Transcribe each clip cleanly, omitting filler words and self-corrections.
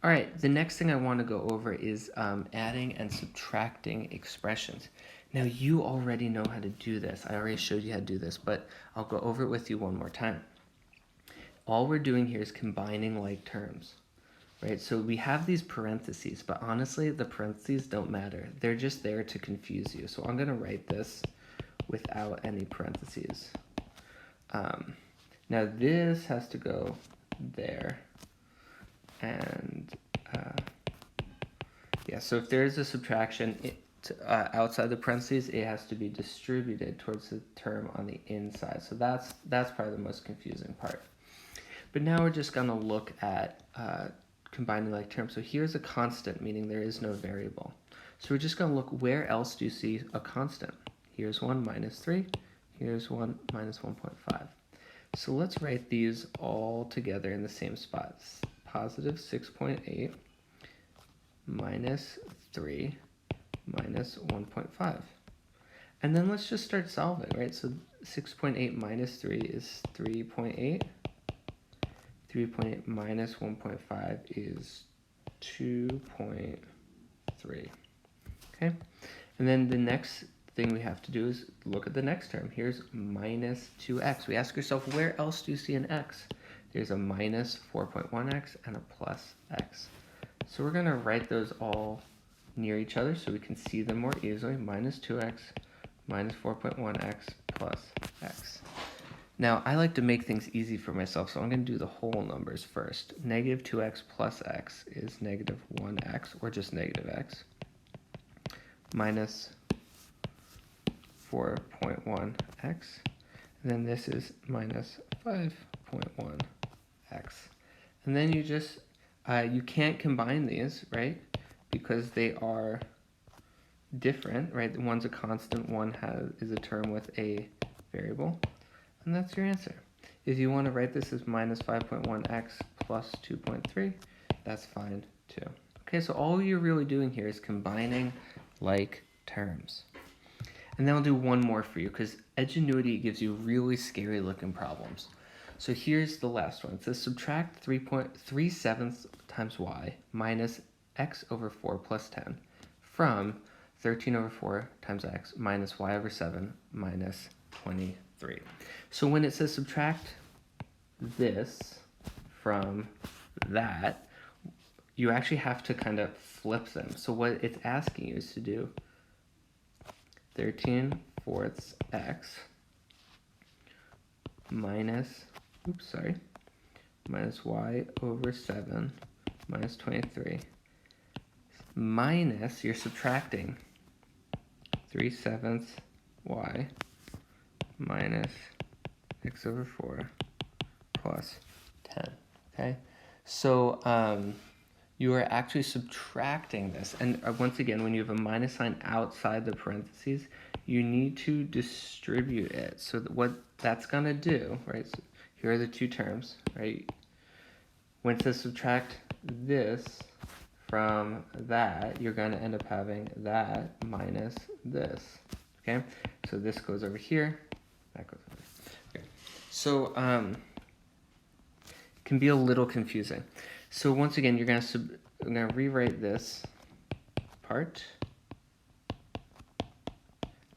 All right, the next thing I want to go over is adding and subtracting expressions. Now, you already know how to do this. I already showed you how to do this, but I'll go over it with you one more time. All we're doing here is combining like terms, right? So we have these parentheses, but honestly, the parentheses don't matter. They're just there to confuse you. So I'm going to write this without any parentheses. Now, this has to go there. And yeah, so if there is a subtraction outside the parentheses, it has to be distributed towards the term on the inside. So that's probably the most confusing part. But now we're just going to look at combining like terms. So here's a constant, meaning there is no variable. So we're just going to look, where else do you see a constant? Here's 1 minus 3. Here's 1 minus 1.5. So let's write these all together in the same spots. Positive 6.8 minus 3 minus 1.5. And then let's just start solving, right? So 6.8 minus 3 is 3.8. 3.8 minus 1.5 is 2.3. Okay? And then the next thing we have to do is look at the next term. Here's minus 2x. We ask yourself, where else do you see an x? There's a minus 4.1x and a plus x. So we're going to write those all near each other so we can see them more easily. Minus 2x minus 4.1x plus x. Now, I like to make things easy for myself, so I'm going to do the whole numbers first. Negative 2x plus x is negative 1x, or just negative x, minus 4.1x. And then this is minus 5.1x. And then you just, you can't combine these, right? Because they are different, right? One's a constant, one is a term with a variable. And that's your answer. If you want to write this as minus 5.1x plus 2.3, that's fine too. Okay, so all you're really doing here is combining like terms. And then I'll do one more for you because Edgenuity gives you really scary looking problems. So here's the last one. It says subtract 3/7 times y minus x over 4 plus 10 from 13 over 4 times x minus y over 7 minus 23. So when it says subtract this from that, you actually have to kind of flip them. So what it's asking you is to do 13/4 x minus y over 7 minus 23 minus, you're subtracting 3/7 y minus x over 4 plus 10, okay? So you are actually subtracting this. And once again, when you have a minus sign outside the parentheses, you need to distribute it. So what that's going to do, right, so here are the two terms, right? When it says subtract this from that, you're going to end up having that minus this, okay? So this goes over here, that goes over here. Okay. So it can be a little confusing. So once again, I'm going to rewrite this part,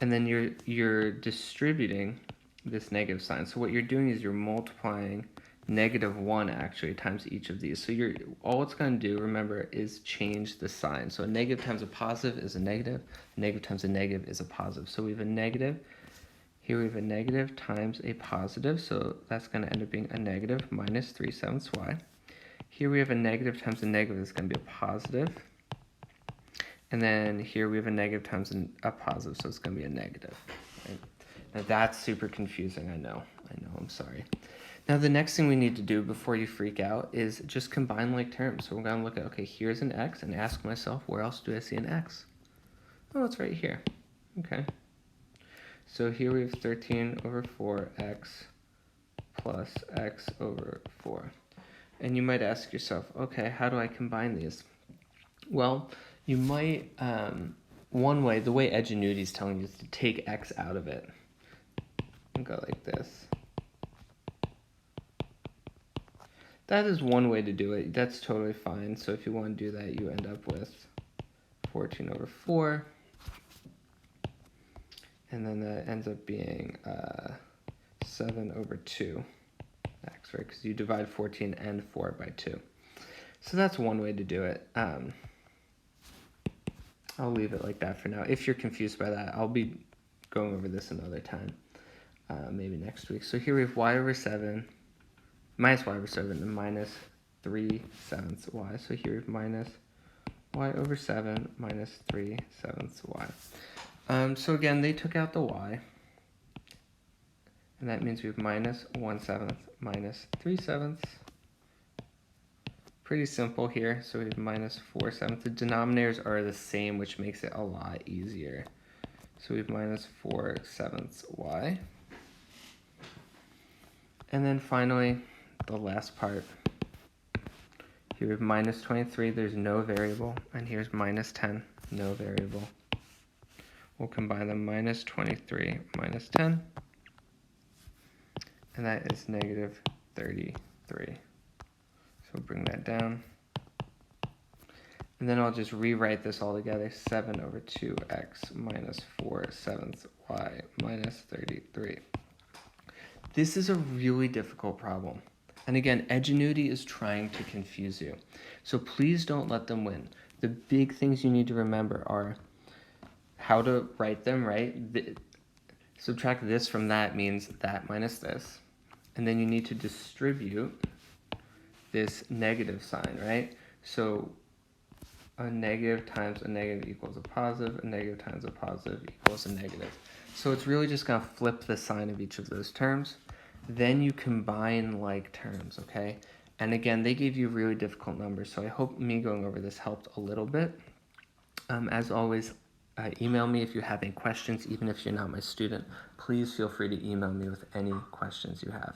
and then you're distributing this negative sign. So what you're doing is you're multiplying -1 actually times each of these. So all it's going to do, remember, is change the sign. So a negative times a positive is a negative. A negative times a negative is a positive. So we have a negative. Here we have a negative times a positive. So that's going to end up being a negative minus 3/7 y. Here we have a negative times a negative. It's going to be a positive. And then here we have a negative times a positive. So it's going to be a negative. Right? Now that's super confusing. I know. I'm sorry. Now the next thing we need to do before you freak out is just combine like terms. So we're going to look at, okay, here's an x, and ask myself, where else do I see an x? Oh, it's right here. Okay. So here we have 13 over 4x plus x over 4. And you might ask yourself, okay, how do I combine these? Well, you might, one way, the way Edgenuity is telling you is to take x out of it and go like this. that is one way to do it. That's totally fine. So if you want to do that, you end up with 14 over 4. And then that ends up being 7 over 2x, right? Because you divide 14 and 4 by 2. So that's one way to do it. I'll leave it like that for now. If you're confused by that, I'll be going over this another time, maybe next week. So here we have y over 7, minus y over 7, and minus 3/7 y. So here we have minus y over 7 minus 3/7 y. So again, they took out the y, and that means we have minus 1/7 minus 3/7. Pretty simple here. So we have minus 4/7. The denominators are the same, which makes it a lot easier. So we have minus 4/7 y. And then finally, the last part. Here we have minus 23, there's no variable. And here's minus 10, no variable. We'll combine them, minus 23 minus 10. And that is negative 33. So we'll bring that down. And then I'll just rewrite this all together. 7 over 2x minus 4/7 y minus 33. This is a really difficult problem. And again, Edgenuity is trying to confuse you. So please don't let them win. The big things you need to remember are how to write them, right? Subtract this from that means that minus this. And then you need to distribute this negative sign, right? So a negative times a negative equals a positive, a negative times a positive equals a negative. So it's really just going to flip the sign of each of those terms. Then you combine like terms, okay? And again, they gave you really difficult numbers, so I hope me going over this helped a little bit. As always, email me if you have any questions, even if you're not my student. Please feel free to email me with any questions you have.